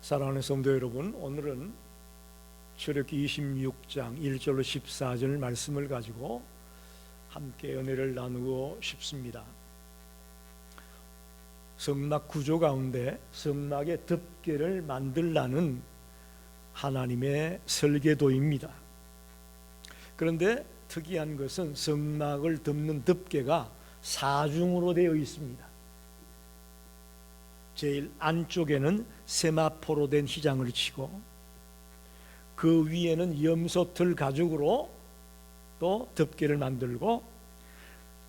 사랑하는 성도 여러분, 오늘은 출애굽기 26장 1절로 14절 말씀을 가지고 함께 은혜를 나누고 싶습니다. 성막 구조 가운데 성막의 덮개를 만들라는 하나님의 설계도입니다. 그런데 특이한 것은 성막을 덮는 덮개가 사중으로 되어 있습니다. 제일 안쪽에는 세마포로 된 휘장을 치고 그 위에는 염소털 가죽으로 또 덮개를 만들고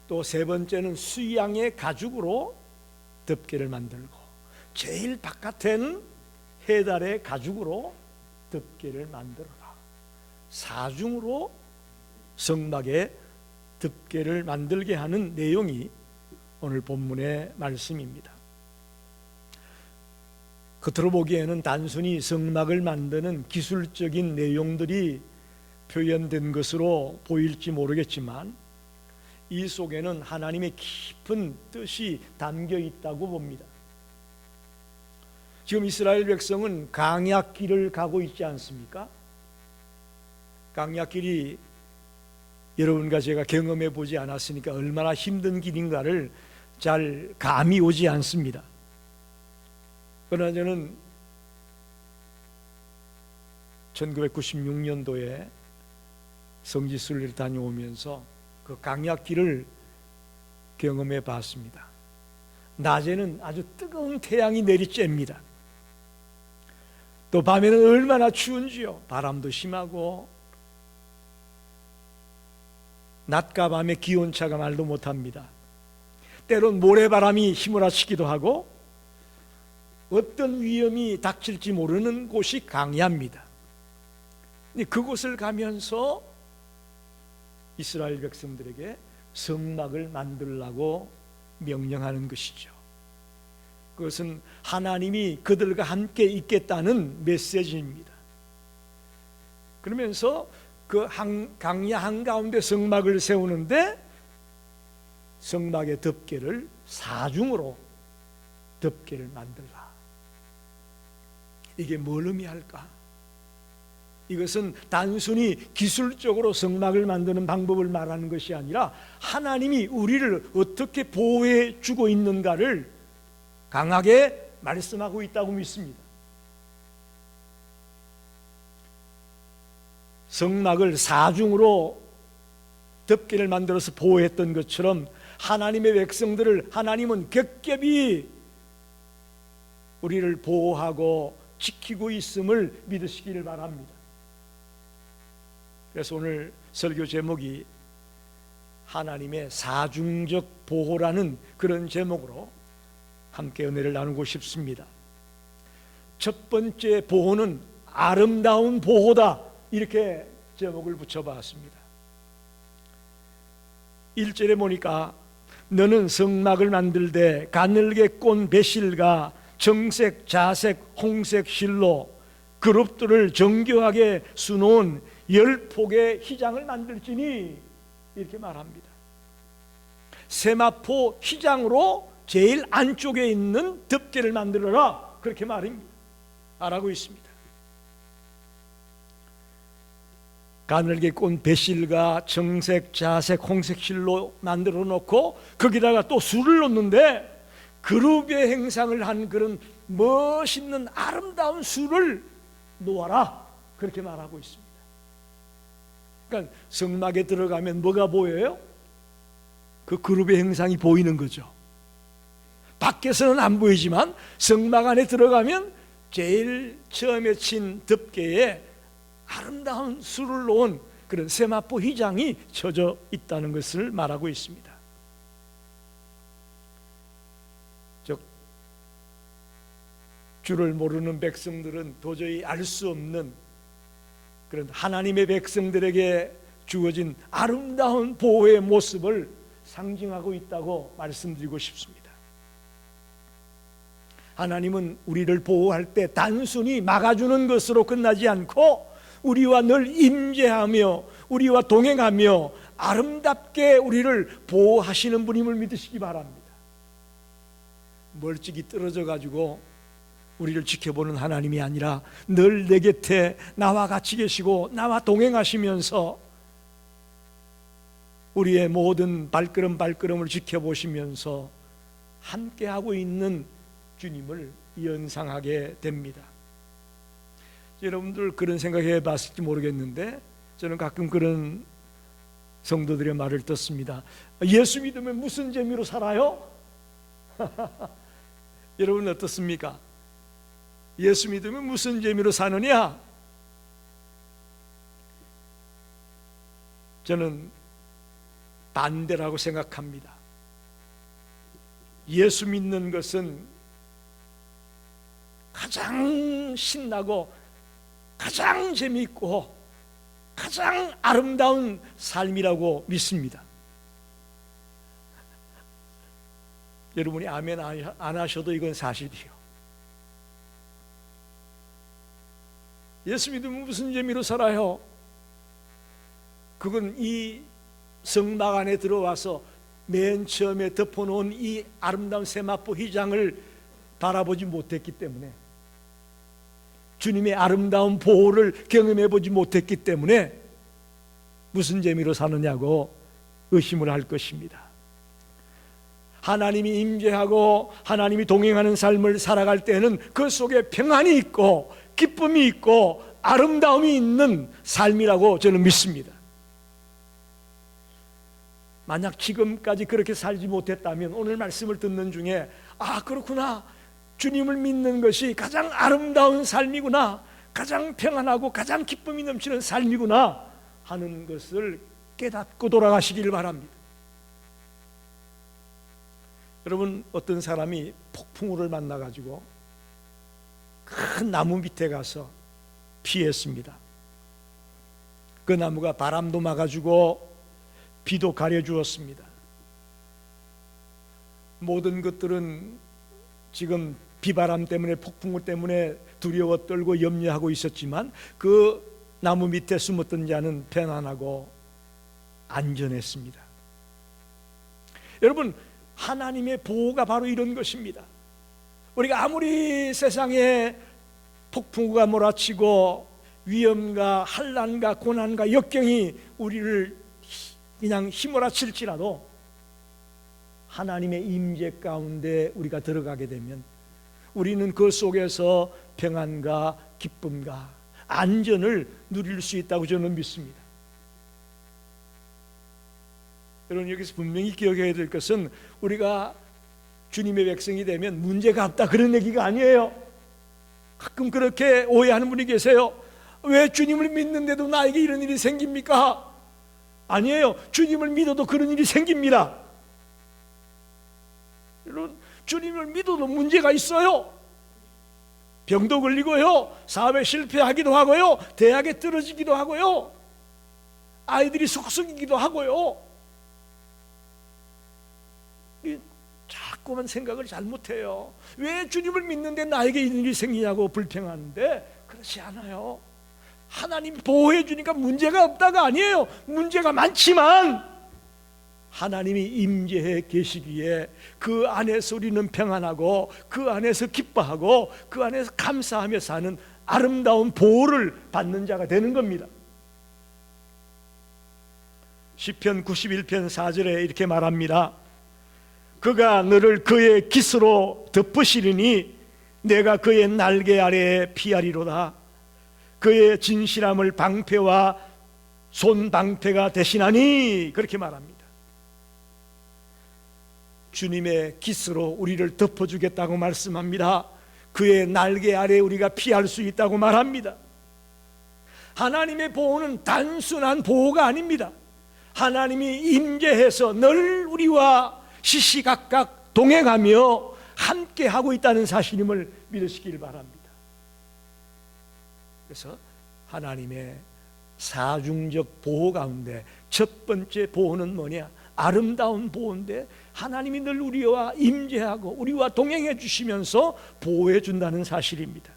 또 세 번째는 수양의 가죽으로 덮개를 만들고 제일 바깥에는 해달의 가죽으로 덮개를 만들어라. 사중으로 성막에 덮개를 만들게 하는 내용이 오늘 본문의 말씀입니다. 겉으로 보기에는 단순히 성막을 만드는 기술적인 내용들이 표현된 것으로 보일지 모르겠지만 이 속에는 하나님의 깊은 뜻이 담겨 있다고 봅니다. 지금 이스라엘 백성은 강약길을 가고 있지 않습니까? 강약길이 여러분과 제가 경험해 보지 않았으니까 얼마나 힘든 길인가를 잘 감이 오지 않습니다. 그러나 저는 1996년도에 성지순례를 다녀오면서 그 강약길을 경험해 봤습니다. 낮에는 아주 뜨거운 태양이 내리쬐입니다. 또 밤에는 얼마나 추운지요. 바람도 심하고 낮과 밤의 기온차가 말도 못합니다. 때론 모래바람이 휘몰아치기도 하고 어떤 위험이 닥칠지 모르는 곳이 강야입니다. 그곳을 가면서 이스라엘 백성들에게 성막을 만들라고 명령하는 것이죠. 그것은 하나님이 그들과 함께 있겠다는 메시지입니다. 그러면서 그 강야 한가운데 성막을 세우는데 성막의 덮개를 사중으로 덮개를 만들라. 이게 뭘 의미할까? 이것은 단순히 기술적으로 성막을 만드는 방법을 말하는 것이 아니라 하나님이 우리를 어떻게 보호해 주고 있는가를 강하게 말씀하고 있다고 믿습니다. 성막을 사중으로 덮개를 만들어서 보호했던 것처럼 하나님의 백성들을 하나님은 겹겹이 우리를 보호하고 지키고 있음을 믿으시기를 바랍니다. 그래서 오늘 설교 제목이 하나님의 사중적 보호라는 그런 제목으로 함께 은혜를 나누고 싶습니다. 첫 번째 보호는 아름다운 보호다, 이렇게 제목을 붙여봤습니다. 1절에 보니까 너는 성막을 만들되 가늘게 꼰 배실과 정색, 자색, 홍색 실로 그룹들을 정교하게 수놓은 10폭의 휘장을 만들지니, 이렇게 말합니다. 세마포 휘장으로 제일 안쪽에 있는 덮개를 만들어라, 그렇게 말하고 있습니다. 가늘게 꼰 배실과 정색, 자색, 홍색 실로 만들어 놓고 거기다가 또 술을 놓는데 그룹의 행상을 한 그런 멋있는 아름다운 술을 놓아라, 그렇게 말하고 있습니다. 그러니까 성막에 들어가면 뭐가 보여요? 그 그룹의 행상이 보이는 거죠. 밖에서는 안 보이지만 성막 안에 들어가면 제일 처음에 친 덮개에 아름다운 술을 놓은 그런 세마포 휘장이 쳐져 있다는 것을 말하고 있습니다. 즉 주를 모르는 백성들은 도저히 알 수 없는 그런 하나님의 백성들에게 주어진 아름다운 보호의 모습을 상징하고 있다고 말씀드리고 싶습니다. 하나님은 우리를 보호할 때 단순히 막아주는 것으로 끝나지 않고 우리와 늘 임재하며 우리와 동행하며 아름답게 우리를 보호하시는 분임을 믿으시기 바랍니다. 멀찍이 떨어져 가지고 우리를 지켜보는 하나님이 아니라 늘 내 곁에 나와 같이 계시고 나와 동행하시면서 우리의 모든 발걸음을 지켜보시면서 함께하고 있는 주님을 연상하게 됩니다. 여러분들 그런 생각해 봤을지 모르겠는데 저는 가끔 그런 성도들의 말을 듣습니다. 예수 믿으면 무슨 재미로 살아요? 여러분 어떻습니까? 예수 믿으면 무슨 재미로 사느냐? 저는 반대라고 생각합니다. 예수 믿는 것은 가장 신나고 가장 재미있고 가장 아름다운 삶이라고 믿습니다. 여러분이 아멘 안 하셔도 이건 사실이에요. 예수 믿으면 무슨 재미로 살아요? 그건 이 성막 안에 들어와서 맨 처음에 덮어놓은 이 아름다운 세마포 휘장을 바라보지 못했기 때문에, 주님의 아름다운 보호를 경험해보지 못했기 때문에 무슨 재미로 사느냐고 의심을 할 것입니다. 하나님이 임재하고 하나님이 동행하는 삶을 살아갈 때는 그 속에 평안이 있고 기쁨이 있고 아름다움이 있는 삶이라고 저는 믿습니다. 만약 지금까지 그렇게 살지 못했다면 오늘 말씀을 듣는 중에 그렇구나, 주님을 믿는 것이 가장 아름다운 삶이구나, 가장 평안하고 가장 기쁨이 넘치는 삶이구나 하는 것을 깨닫고 돌아가시길 바랍니다. 여러분, 어떤 사람이 폭풍우를 만나가지고 큰 나무 밑에 가서 피했습니다. 그 나무가 바람도 막아주고 비도 가려주었습니다. 모든 것들은 지금 비바람 때문에, 폭풍우 때문에 두려워 떨고 염려하고 있었지만 그 나무 밑에 숨었던 자는 편안하고 안전했습니다. 여러분, 하나님의 보호가 바로 이런 것입니다. 우리가 아무리 세상에 폭풍우가 몰아치고 위험과 환난과 고난과 역경이 우리를 그냥 휘몰아칠지라도 하나님의 임재 가운데 우리가 들어가게 되면 우리는 그 속에서 평안과 기쁨과 안전을 누릴 수 있다고 저는 믿습니다. 여러분, 여기서 분명히 기억해야 될 것은 우리가 주님의 백성이 되면 문제가 없다 그런 얘기가 아니에요. 가끔 그렇게 오해하는 분이 계세요. 왜 주님을 믿는데도 나에게 이런 일이 생깁니까? 아니에요. 주님을 믿어도 그런 일이 생깁니다. 여러분, 주님을 믿어도 문제가 있어요. 병도 걸리고요, 사회 실패하기도 하고요, 대학에 떨어지기도 하고요, 아이들이 속썩이기도 하고요. 자꾸만 생각을 잘못해요. 왜 주님을 믿는데 나에게 이런 일이 생기냐고 불평하는데, 그렇지 않아요. 하나님이 보호해 주니까 문제가 없다가 아니에요. 문제가 많지만 하나님이 임재해 계시기에 그 안에서 우리는 평안하고 그 안에서 기뻐하고 그 안에서 감사하며 사는 아름다운 보호를 받는 자가 되는 겁니다. 시편 91편 4절에 이렇게 말합니다. 그가 너를 그의 깃으로 덮으시리니 내가 그의 날개 아래에 피하리로다. 그의 진실함을 방패와 손방패가 대신하니, 그렇게 말합니다. 주님의 깃으로 우리를 덮어주겠다고 말씀합니다. 그의 날개 아래 우리가 피할 수 있다고 말합니다. 하나님의 보호는 단순한 보호가 아닙니다. 하나님이 임재해서 늘 우리와 시시각각 동행하며 함께하고 있다는 사실임을 믿으시길 바랍니다. 그래서 하나님의 사중적 보호 가운데 첫 번째 보호는 뭐냐? 아름다운 보호인데 하나님이 늘 우리와 임재하고 우리와 동행해 주시면서 보호해 준다는 사실입니다.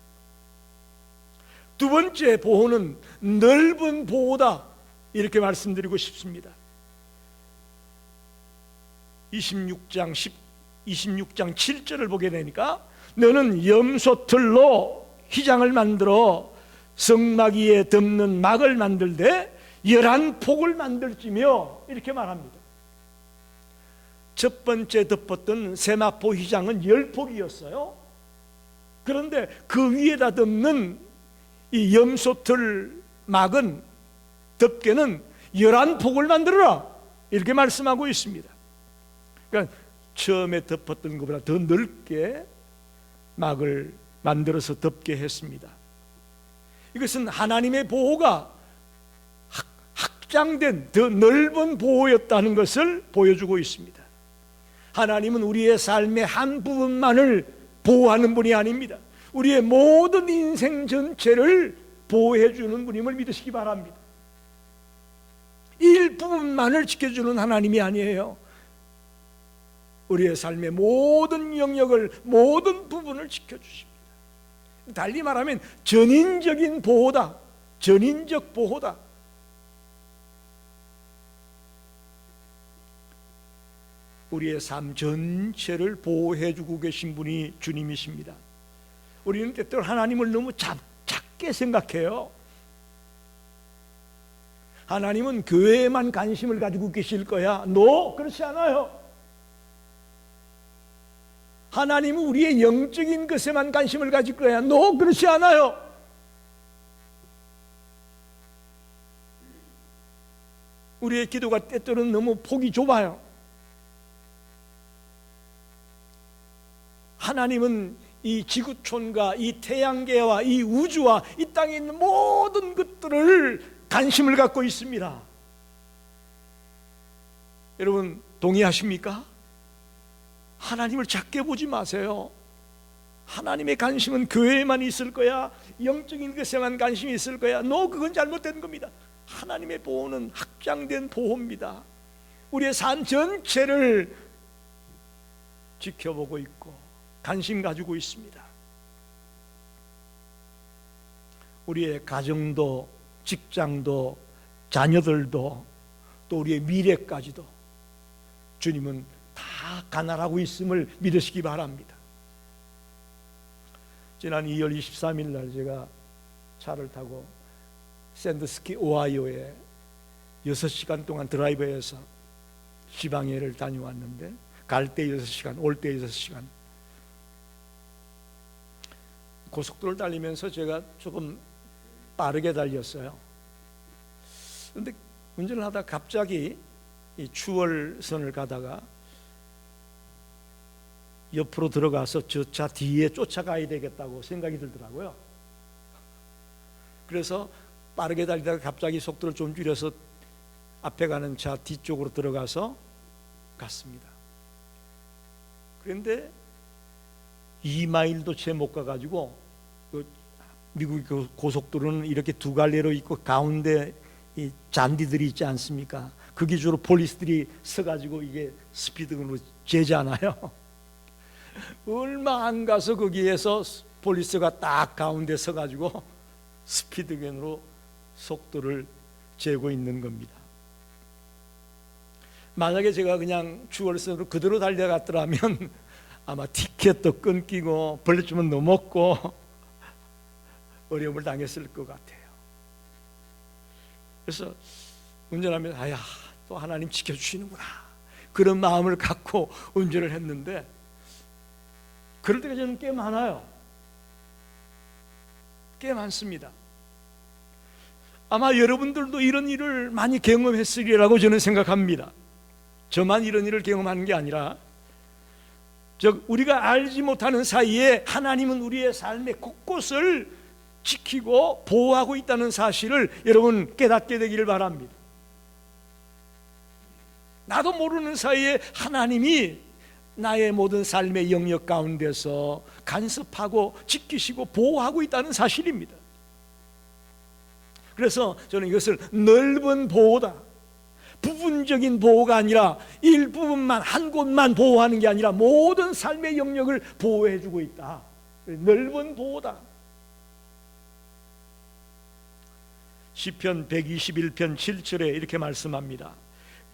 두 번째 보호는 넓은 보호다, 이렇게 말씀드리고 싶습니다. 26장 7절을 보게 되니까 너는 염소털로 휘장을 만들어 성막위에 덮는 막을 만들되 11폭을 만들지며, 이렇게 말합니다. 첫 번째 덮었던 세마포 휘장은 10폭이었어요. 그런데 그 위에다 덮는 이 염소털 막은, 덮개는 11폭을 만들어라, 이렇게 말씀하고 있습니다. 그러니까 처음에 덮었던 것보다 더 넓게 막을 만들어서 덮게 했습니다. 이것은 하나님의 보호가 확장된 더 넓은 보호였다는 것을 보여주고 있습니다. 하나님은 우리의 삶의 한 부분만을 보호하는 분이 아닙니다. 우리의 모든 인생 전체를 보호해 주는 분임을 믿으시기 바랍니다. 일부분만을 지켜주는 하나님이 아니에요. 우리의 삶의 모든 영역을, 모든 부분을 지켜주십니다. 달리 말하면 전인적인 보호다. 전인적 보호다. 우리의 삶 전체를 보호해 주고 계신 분이 주님이십니다. 우리는 때때로 하나님을 너무 작게 생각해요. 하나님은 교회에만 관심을 가지고 계실 거야. 그렇지 않아요. 하나님은 우리의 영적인 것에만 관심을 가질 거야. 그렇지 않아요. 우리의 기도가 때때로는 너무 폭이 좁아요. 하나님은 이 지구촌과 이 태양계와 이 우주와 이 땅에 있는 모든 것들을 관심을 갖고 있습니다. 여러분 동의하십니까? 하나님을 작게 보지 마세요. 하나님의 관심은 교회에만 있을 거야, 영적인 것에만 관심이 있을 거야. 그건 잘못된 겁니다. 하나님의 보호는 확장된 보호입니다. 우리의 삶 전체를 지켜보고 있고 관심 가지고 있습니다. 우리의 가정도, 직장도, 자녀들도, 또 우리의 미래까지도 주님은 다 관할하고 있음을 믿으시기 바랍니다. 지난 2월 23일 날 제가 차를 타고 샌드스키 오하이오에 6시간 동안 드라이브해서 지방예를 다녀왔는데, 갈 때 6시간, 올 때 6시간. 고속도로를 달리면서 제가 조금 빠르게 달렸어요. 그런데 운전을 하다 갑자기 이 추월선을 가다가 옆으로 들어가서 저 차 뒤에 쫓아가야 되겠다고 생각이 들더라고요. 그래서 빠르게 달리다가 갑자기 속도를 좀 줄여서 앞에 가는 차 뒤쪽으로 들어가서 갔습니다. 그런데 2마일도 채 못 가가지고, 미국 고속도로는 이렇게 두 갈래로 있고 가운데 이 잔디들이 있지 않습니까? 그 기준으로 폴리스들이 서가지고 이게 스피드건으로 재잖아요. 얼마 안 가서 거기에서 폴리스가 딱 가운데 서가지고 스피드건으로 속도를 재고 있는 겁니다. 만약에 제가 그냥 추월선으로 그대로 달려갔더라면 아마 티켓도 끊기고 벌레주면 넘었고 어려움을 당했을 것 같아요. 그래서 운전하면서 또 하나님 지켜주시는구나, 그런 마음을 갖고 운전을 했는데, 그럴 때가 저는 꽤 많아요. 꽤 많습니다. 아마 여러분들도 이런 일을 많이 경험했으리라고 저는 생각합니다. 저만 이런 일을 경험하는 게 아니라, 즉 우리가 알지 못하는 사이에 하나님은 우리의 삶의 곳곳을 지키고 보호하고 있다는 사실을 여러분 깨닫게 되기를 바랍니다. 나도 모르는 사이에 하나님이 나의 모든 삶의 영역 가운데서 간섭하고 지키시고 보호하고 있다는 사실입니다. 그래서 저는 이것을 넓은 보호다, 부분적인 보호가 아니라 일부분만, 한 곳만 보호하는 게 아니라 모든 삶의 영역을 보호해 주고 있다. 넓은 보호다. 시편 121편 7절에 이렇게 말씀합니다.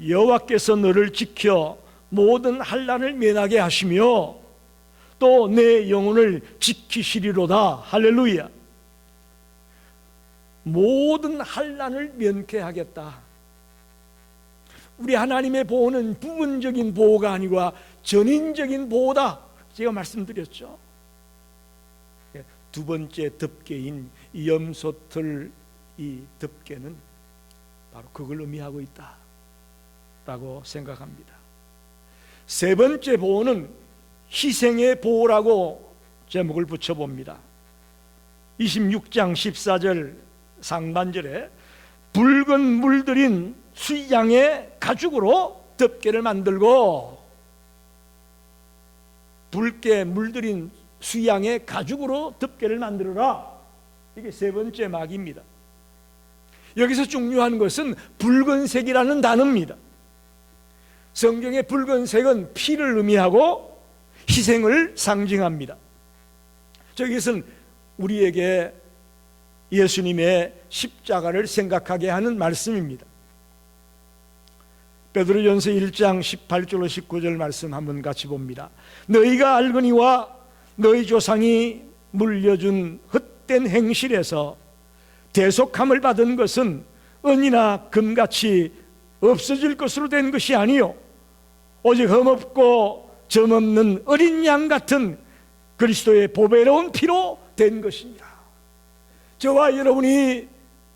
여호와께서 너를 지켜 모든 환난을 면하게 하시며 또 내 영혼을 지키시리로다. 할렐루야. 모든 환난을 면케하겠다. 우리 하나님의 보호는 부분적인 보호가 아니고 전인적인 보호다. 제가 말씀드렸죠. 두 번째 덮개인 염소털 이 덮개는 바로 그걸 의미하고 있다라고 생각합니다. 세 번째 보호는 희생의 보호라고 제목을 붙여봅니다. 26장 14절 상반절에 붉은 물들인 수양의 가죽으로 덮개를 만들고, 붉게 물들인 수양의 가죽으로 덮개를 만들어라. 이게 세 번째 막입니다. 여기서 중요한 것은 붉은색이라는 단어입니다. 성경의 붉은색은 피를 의미하고 희생을 상징합니다. 저기서는 우리에게 예수님의 십자가를 생각하게 하는 말씀입니다. 베드로전서 1장 18절로 19절 말씀 한번 같이 봅니다. 너희가 알거니와 너희 조상이 물려준 헛된 행실에서 대속함을 받은 것은 은이나 금같이 없어질 것으로 된 것이 아니요 오직 흠없고 점없는 어린 양 같은 그리스도의 보배로운 피로 된 것이니라. 저와 여러분이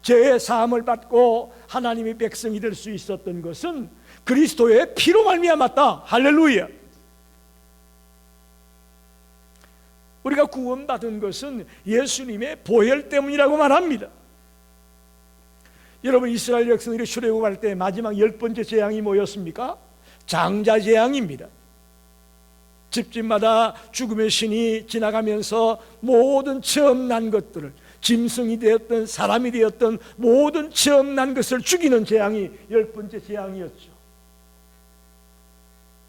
죄의 사함을 받고 하나님의 백성이 될 수 있었던 것은 그리스도의 피로 말미암았다. 할렐루야. 우리가 구원받은 것은 예수님의 보혈 때문이라고 말합니다. 여러분, 이스라엘 백성들이 출애굽할 때 마지막 10번째 재앙이 뭐였습니까? 장자 재앙입니다. 집집마다 죽음의 신이 지나가면서 모든 처음 난 것들을, 짐승이 되었던 사람이 되었던 모든 처음 난 것을 죽이는 재앙이 10번째 재앙이었죠.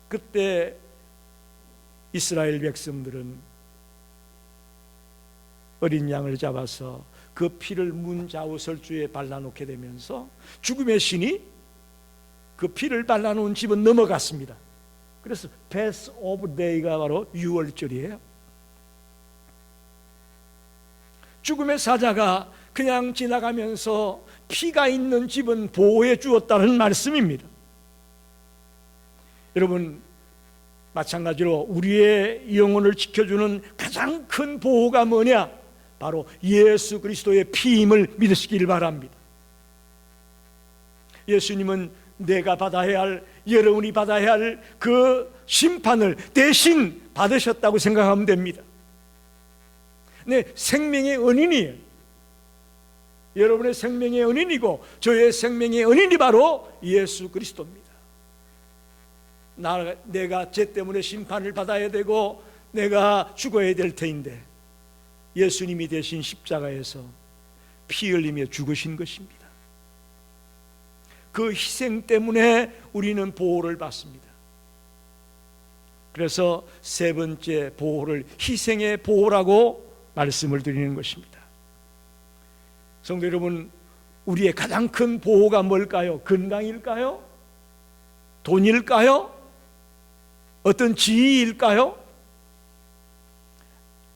그때 이스라엘 백성들은 어린 양을 잡아서 그 피를 문 좌우설주에 발라놓게 되면서 죽음의 신이 그 피를 발라놓은 집은 넘어갔습니다. 그래서 패스 오브 데이가 바로 유월절이에요. 죽음의 사자가 그냥 지나가면서 피가 있는 집은 보호해 주었다는 말씀입니다. 여러분, 마찬가지로 우리의 영혼을 지켜주는 가장 큰 보호가 뭐냐? 바로 예수 그리스도의 피임을 믿으시길 바랍니다. 예수님은 내가 받아야 할, 여러분이 받아야 할 그 심판을 대신 받으셨다고 생각하면 됩니다. 네, 생명의 은인이에요. 여러분의 생명의 은인이고 저의 생명의 은인이 바로 예수 그리스도입니다. 내가 죄 때문에 심판을 받아야 되고 내가 죽어야 될 터인데 예수님이 대신 십자가에서 피 흘리며 죽으신 것입니다. 그 희생 때문에 우리는 보호를 받습니다. 그래서 세 번째 보호를 희생의 보호라고 말씀을 드리는 것입니다. 성도 여러분, 우리의 가장 큰 보호가 뭘까요? 건강일까요? 돈일까요? 어떤 지위일까요?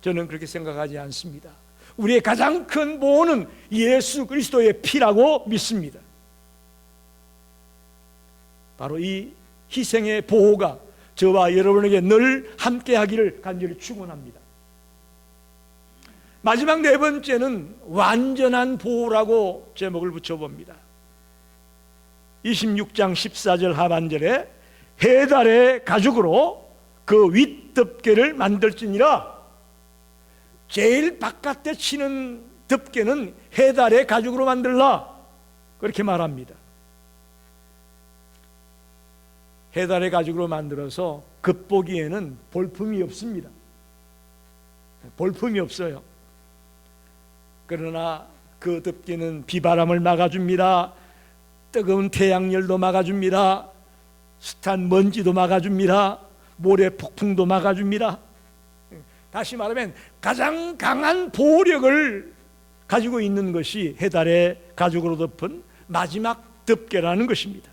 저는 그렇게 생각하지 않습니다. 우리의 가장 큰 보호는 예수 그리스도의 피라고 믿습니다. 바로 이 희생의 보호가 저와 여러분에게 늘 함께 하기를 간절히 축원합니다. 마지막 네 번째는 완전한 보호라고 제목을 붙여봅니다. 26장 14절 하반절에 해달의 가죽으로 그 윗덮개를 만들지니라. 제일 바깥에 치는 덮개는 해달의 가죽으로 만들라, 그렇게 말합니다. 해달의 가죽으로 만들어서 겉보기에는 볼품이 없습니다. 볼품이 없어요. 그러나 그 덮개는 비바람을 막아줍니다. 뜨거운 태양열도 막아줍니다. 숱한 먼지도 막아줍니다. 모래 폭풍도 막아줍니다. 다시 말하면 가장 강한 보호력을 가지고 있는 것이 해달의 가죽으로 덮은 마지막 덮개라는 것입니다.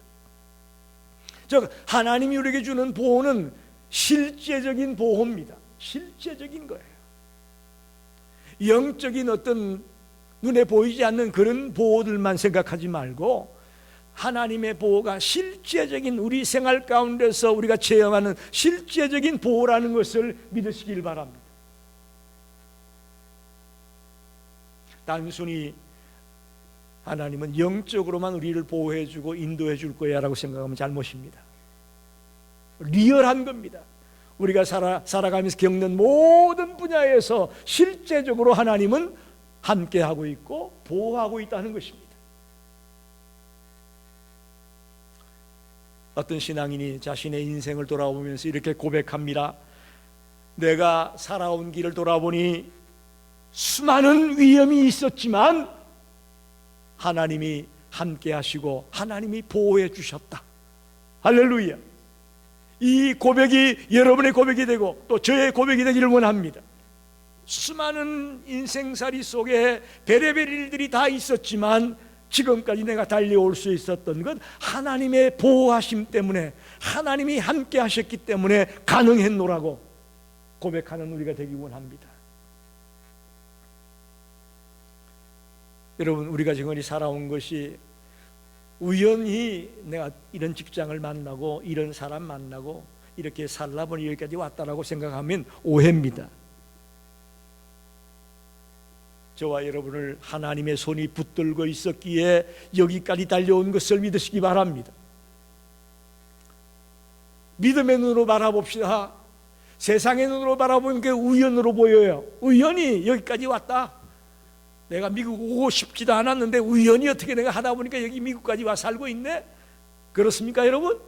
즉 하나님이 우리에게 주는 보호는 실제적인 보호입니다. 실제적인 거예요. 영적인 어떤 눈에 보이지 않는 그런 보호들만 생각하지 말고 하나님의 보호가 실제적인 우리 생활 가운데서 우리가 체험하는 실제적인 보호라는 것을 믿으시길 바랍니다. 단순히 하나님은 영적으로만 우리를 보호해 주고 인도해 줄 거야 라고 생각하면 잘못입니다. 리얼한 겁니다. 우리가 살아가면서 겪는 모든 분야에서 실제적으로 하나님은 함께하고 있고 보호하고 있다는 것입니다. 어떤 신앙인이 자신의 인생을 돌아보면서 이렇게 고백합니다. 내가 살아온 길을 돌아보니 수많은 위험이 있었지만 하나님이 함께 하시고 하나님이 보호해 주셨다. 할렐루야. 이 고백이 여러분의 고백이 되고 또 저의 고백이 되기를 원합니다. 수많은 인생살이 속에 별의별 일들이 다 있었지만 지금까지 내가 달려올 수 있었던 건 하나님의 보호하심 때문에, 하나님이 함께 하셨기 때문에 가능했노라고 고백하는 우리가 되기 원합니다. 여러분, 우리가 지금까지 살아온 것이 우연히 내가 이런 직장을 만나고 이런 사람 만나고 이렇게 살다 보니 여기까지 왔다라고 생각하면 오해입니다. 저와 여러분을 하나님의 손이 붙들고 있었기에 여기까지 달려온 것을 믿으시기 바랍니다. 믿음의 눈으로 바라봅시다. 세상의 눈으로 바라보는 게 우연으로 보여요. 우연히 여기까지 왔다. 내가 미국 오고 싶지도 않았는데 우연히 어떻게 내가 하다 보니까 여기 미국까지 와 살고 있네? 그렇습니까 여러분?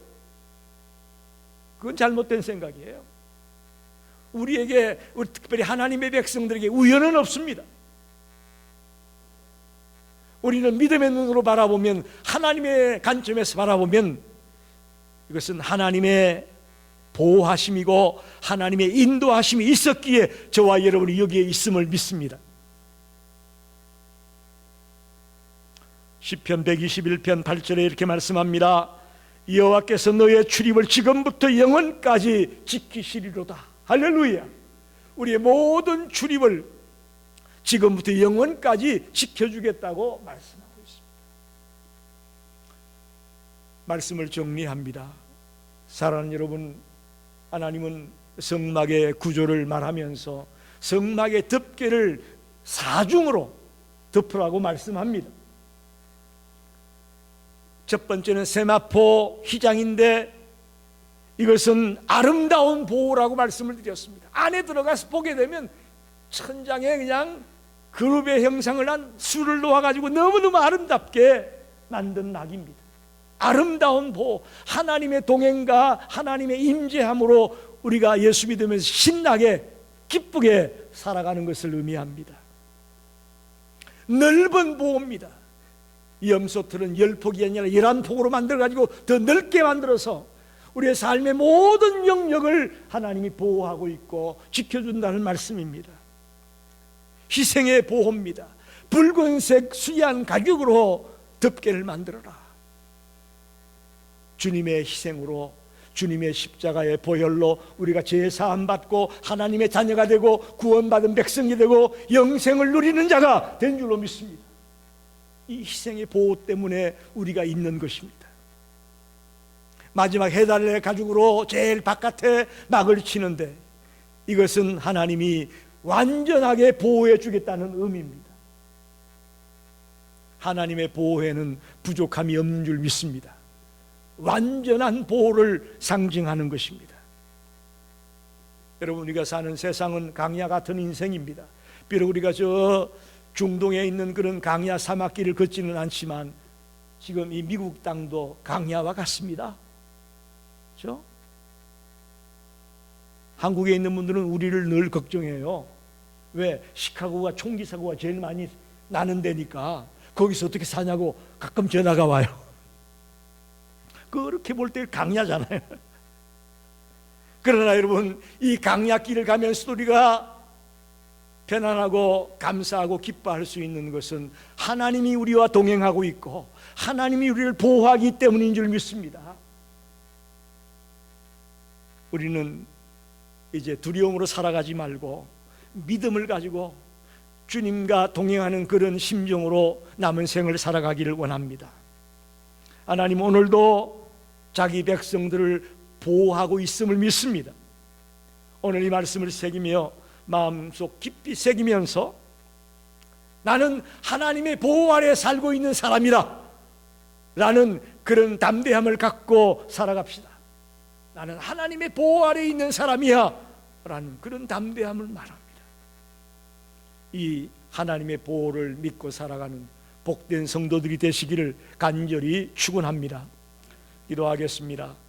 그건 잘못된 생각이에요. 우리에게, 특별히 하나님의 백성들에게 우연은 없습니다. 우리는 믿음의 눈으로 바라보면, 하나님의 관점에서 바라보면 이것은 하나님의 보호하심이고 하나님의 인도하심이 있었기에 저와 여러분이 여기에 있음을 믿습니다. 시편 121편 8절에 이렇게 말씀합니다. 여호와께서 너의 출입을 지금부터 영원까지 지키시리로다. 할렐루야. 우리의 모든 출입을 지금부터 영원까지 지켜주겠다고 말씀하고 있습니다. 말씀을 정리합니다. 사랑하는 여러분, 하나님은 성막의 구조를 말하면서 성막의 덮개를 사중으로 덮으라고 말씀합니다. 첫 번째는 세마포 휘장인데 이것은 아름다운 보호라고 말씀을 드렸습니다. 안에 들어가서 보게 되면 천장에 그냥 그룹의 형상을 한 술을 놓아가지고 너무너무 아름답게 만든 낙입니다. 아름다운 보호, 하나님의 동행과 하나님의 임재함으로 우리가 예수 믿으면서 신나게 기쁘게 살아가는 것을 의미합니다. 넓은 보호입니다. 염소틀은 10폭이 아니라 11폭으로 만들어가지고 더 넓게 만들어서 우리의 삶의 모든 영역을 하나님이 보호하고 있고 지켜준다는 말씀입니다. 희생의 보호입니다. 붉은색 수이한 가죽으로 덮개를 만들어라. 주님의 희생으로, 주님의 십자가의 보혈로 우리가 죄사함 받고 하나님의 자녀가 되고 구원받은 백성이 되고 영생을 누리는 자가 된 줄로 믿습니다. 이 희생의 보호 때문에 우리가 있는 것입니다. 마지막 해달의 가죽으로 제일 바깥에 막을 치는데 이것은 하나님이 완전하게 보호해 주겠다는 의미입니다. 하나님의 보호에는 부족함이 없는 줄 믿습니다. 완전한 보호를 상징하는 것입니다. 여러분, 우리가 사는 세상은 강야 같은 인생입니다. 비록 우리가 저 중동에 있는 그런 강야 사막길을 걷지는 않지만 지금 이 미국 땅도 강야와 같습니다. 그렇죠? 한국에 있는 분들은 우리를 늘 걱정해요. 왜? 시카고가 총기 사고가 제일 많이 나는 데니까 거기서 어떻게 사냐고 가끔 전화가 와요. 그렇게 볼 때 강야잖아요. 그러나 여러분, 이 강야길을 가면서도 우리가 편안하고 감사하고 기뻐할 수 있는 것은 하나님이 우리와 동행하고 있고 하나님이 우리를 보호하기 때문인 줄 믿습니다. 우리는 이제 두려움으로 살아가지 말고 믿음을 가지고 주님과 동행하는 그런 심정으로 남은 생을 살아가기를 원합니다. 하나님 오늘도 자기 백성들을 보호하고 있음을 믿습니다. 오늘 이 말씀을 새기며 마음속 깊이 새기면서 나는 하나님의 보호 아래 살고 있는 사람이다 라는 그런 담대함을 갖고 살아갑시다. 나는 하나님의 보호 아래 있는 사람이야 라는 그런 담대함을 말합니다. 이 하나님의 보호를 믿고 살아가는 복된 성도들이 되시기를 간절히 축원합니다. 기도하겠습니다.